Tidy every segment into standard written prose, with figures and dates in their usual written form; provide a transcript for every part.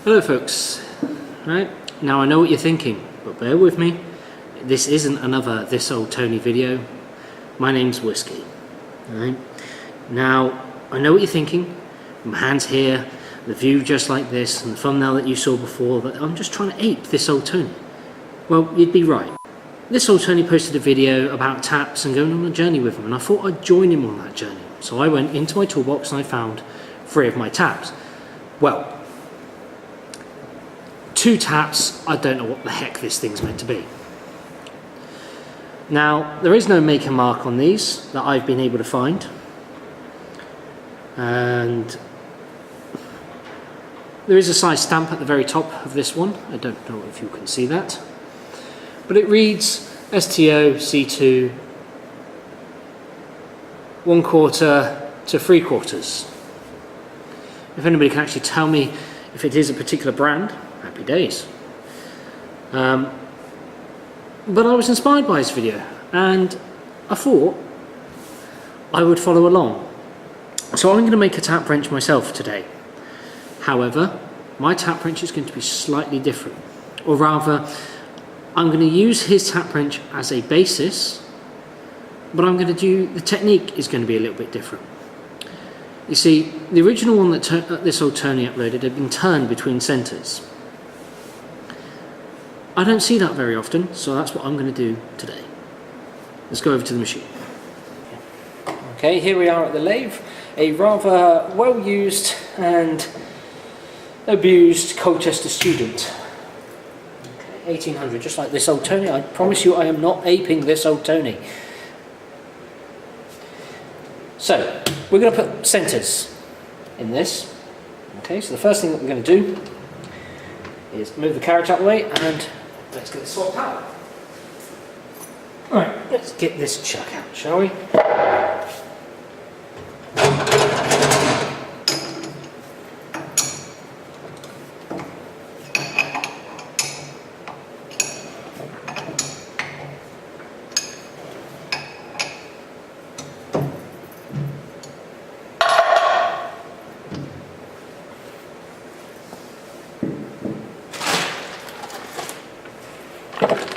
Hello folks, right, now I know what you're thinking, but bear with me, this isn't another This Old Tony video. My name's Whiskey, right? Now, I know what you're thinking, my hand's here, the view just like this, and the thumbnail that you saw before, that I'm just trying to ape This Old Tony. Well, you'd be right. This Old Tony posted a video about taps and going on a journey with him, and I thought I'd join him on that journey. So I went into my toolbox and I found 3 of my taps. Well, 2 taps, I don't know what the heck this thing's meant to be. Now, there is no make and mark on these that I've been able to find. And there is a size stamp at the very top of this one. I don't know if you can see that. But it reads STO C2 1/4 to 3/4. If anybody can actually tell me if it is a particular brand, happy days. But I was inspired by this video and I thought I would follow along. So I'm going to make a tap wrench myself today. However, my tap wrench is going to be slightly different. Or rather, I'm going to use his tap wrench as a basis, but I'm going to do, the technique is going to be a little bit different. You see, the original one that This Old Tony uploaded had been turned between centres. I don't see that very often, so that's what I'm going to do today. Let's go over to the machine. Okay, here we are at the lathe, a rather well-used and abused Colchester student. Okay, 1800, just like This Old Tony. I promise you I am not aping This Old Tony. So, we're going to put centres in this. Okay, so the first thing that we're going to do is move the carriage out of the way and let's get it swapped out. Alright, let's get this chuck out, shall we?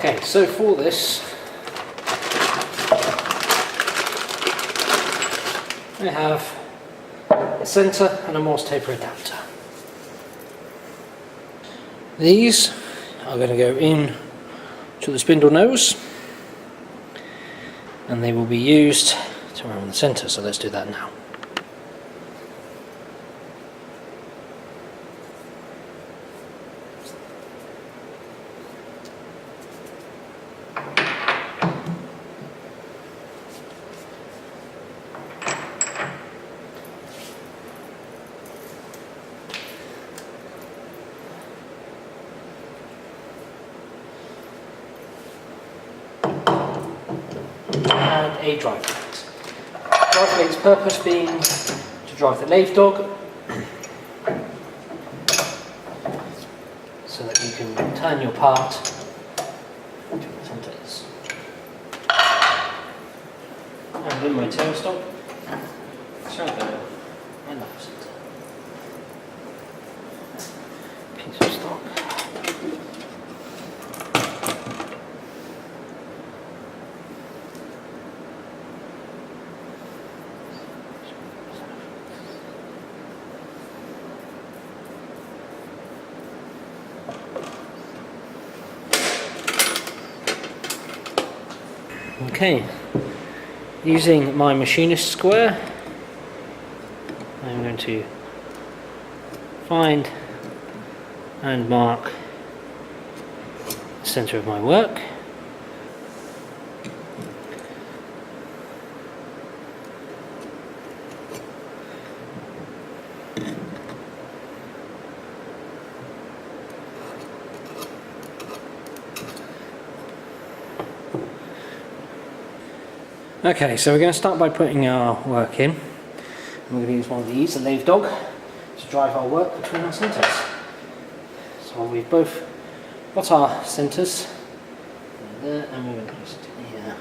Okay, so for this, I have a centre and a Morse taper adapter. These are going to go in to the spindle nose and they will be used to run the centre, so let's do that now. And a drive plate. Drive plate's purpose being to drive the lathe dog so that you can turn your part to the centres. And in my tailstock, shall go my left centre. Piece of stock. Okay, using my machinist square, I'm going to find and mark the centre of my work. Okay, so we're going to start by putting our work in. We're going to use one of these, the lathe dog, to drive our work between our centres. So we've both got our centres there, and we're going to place it in here.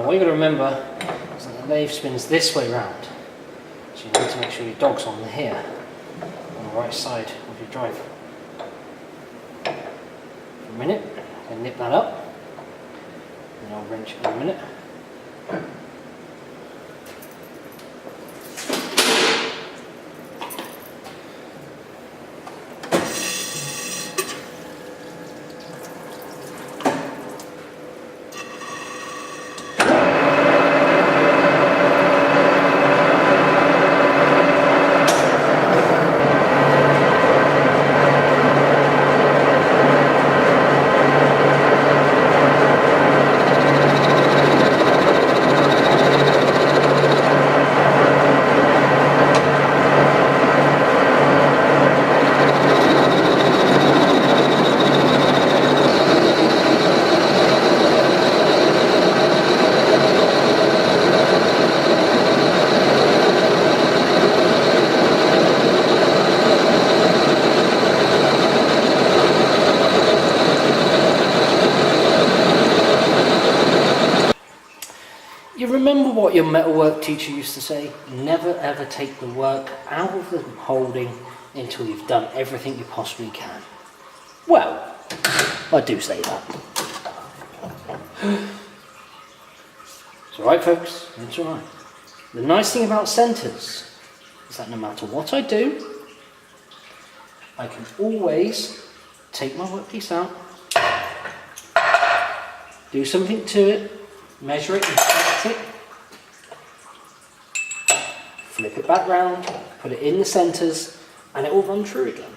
what you've got to remember is that the lathe spins this way round. So you need to make sure your dog's on here, on the right side of your drive. For a minute, and nip that up, and I'll wrench it in a minute. You remember what your metalwork teacher used to say? Never ever take the work out of the molding until you've done everything you possibly can. Well, I do say that. It's alright folks, it's alright. The nice thing about centres is that no matter what I do, I can always take my workpiece out, do something to it, measure it, inspect it, flip it back round, put it in the centres, and it will run true again.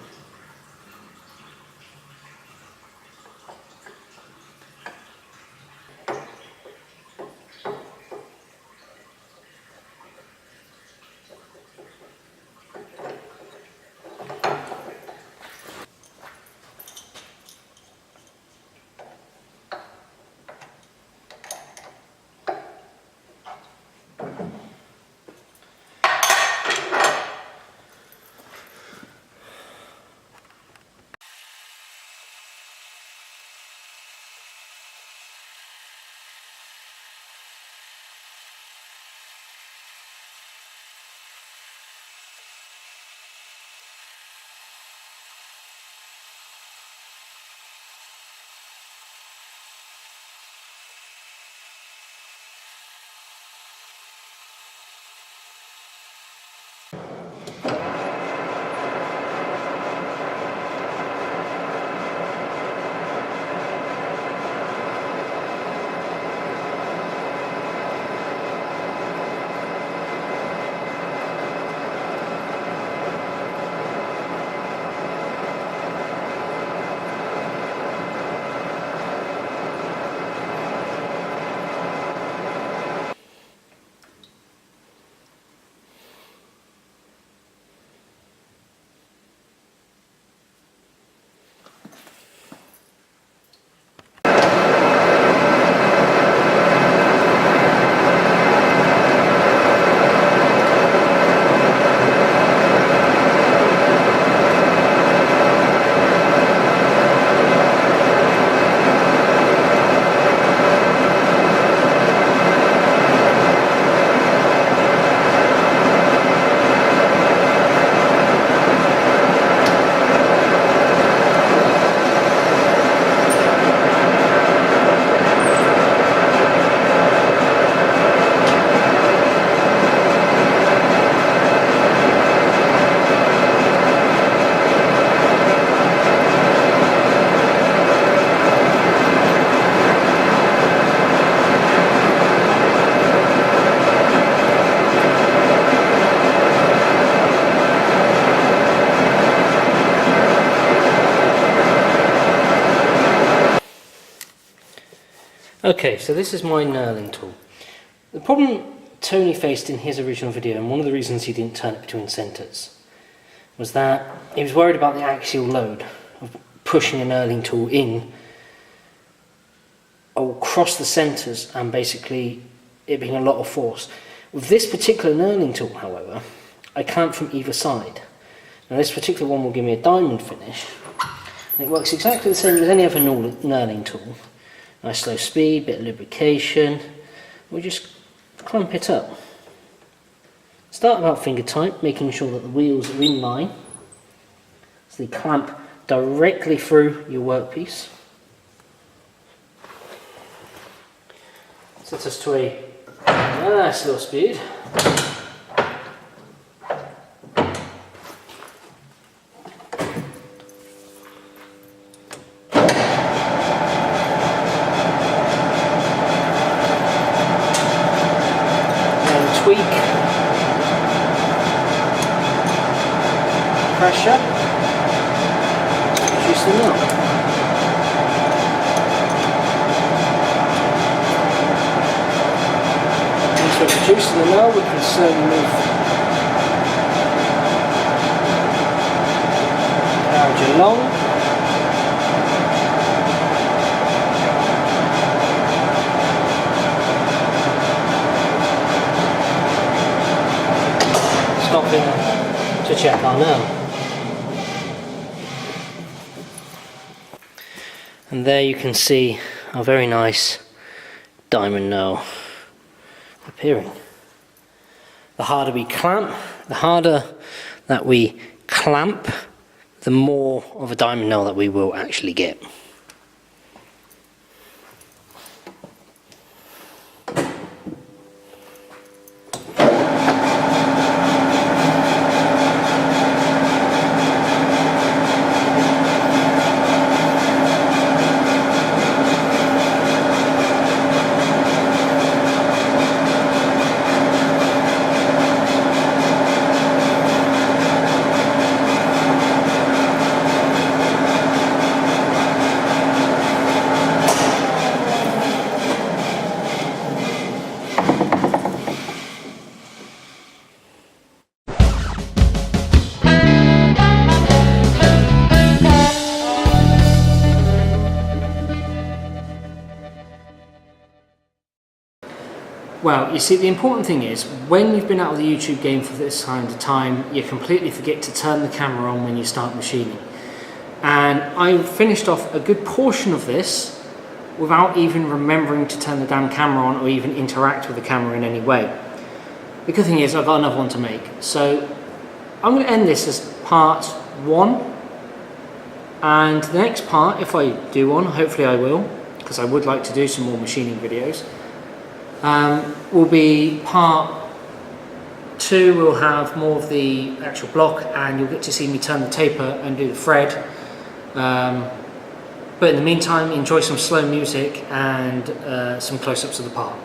Okay, so this is my knurling tool. The problem Tony faced in his original video, and one of the reasons he didn't turn it between centres, was that he was worried about the axial load of pushing a knurling tool in across the centres and basically it being a lot of force. With this particular knurling tool, however, I clamp from either side. Now this particular one will give me a diamond finish, and it works exactly the same as any other knurling tool. Nice slow speed, bit of lubrication, we just clamp it up. Start about finger tight, making sure that the wheels are in line, so they clamp directly through your workpiece. Set us to a nice little speed. Then tweak, pressure, reduce the knob. Reducing the knob, we can slowly move carriage along. Stopping to check our nail. And there you can see a very nice diamond nail appearing. The harder we clamp, the more of a diamond nail that we will actually get. Well, you see, the important thing is, when you've been out of the YouTube game for this kind of time, you completely forget to turn the camera on when you start machining. And I finished off a good portion of this without even remembering to turn the damn camera on or even interact with the camera in any way. The good thing is, I've got another one to make. So I'm going to end this as part 1. And the next part, if I do one, hopefully I will, because I would like to do some more machining videos, will be part 2. We'll have more of the actual block and you'll get to see me turn the taper and do the thread. But in the meantime, enjoy some slow music and some close-ups of the part.